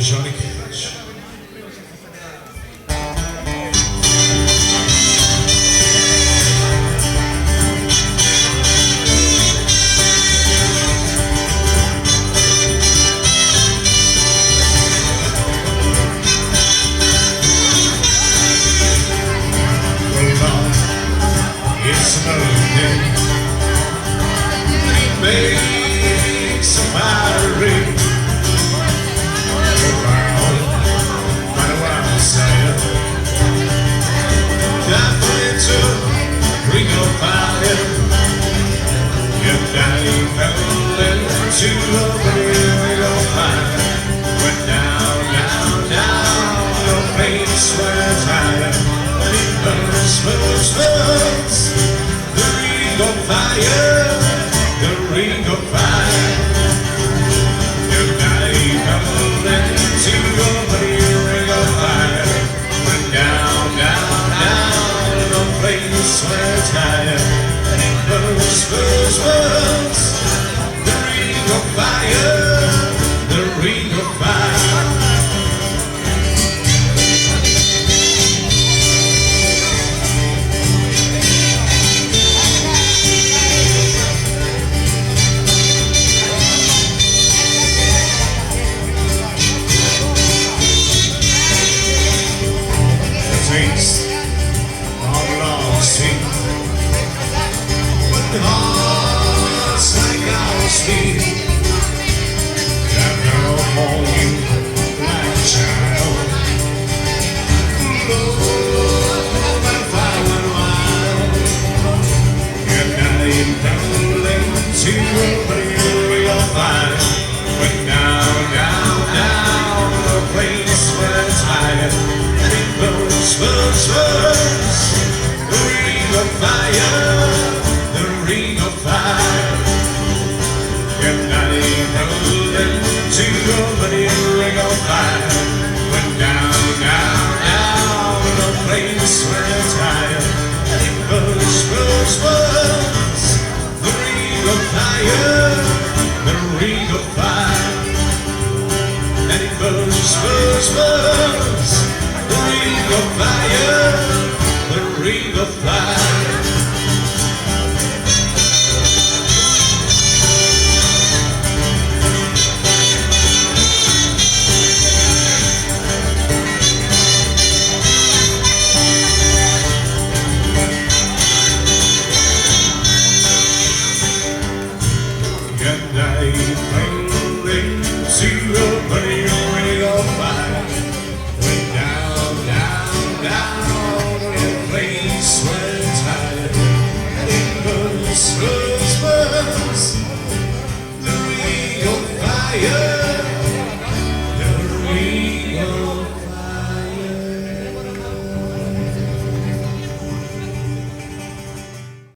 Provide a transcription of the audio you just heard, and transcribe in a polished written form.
Johnny Cash. It's another day. It makes a fire ring. Ring of fire, you're dying, to a ring of fire. Went down, down, down, no place where it's higher. And it burns, burns, burns. The ring of fire, the ring of fire. You're dying, to a ring of fire. Went down, down, down, no place where it's higher. And it burns, burns, burns. The ring of fire, the ring of fire. The taste of love sweet, but the heart's like our speed. I've never known you like a child. Love and fire and wild. You're dying, tumbling to a real fire. Went down, down, down, a place where it's higher. And it burns, burns, burns. The ring of fire, the ring of fire. You're dying, tumbling to a ring of fire. Went down, down, down, a place where it's higher. And it burns, burns, burns. The ring of fire, the ring of fire. And it burns, burns, burns. The ring of fire, the ring of fire.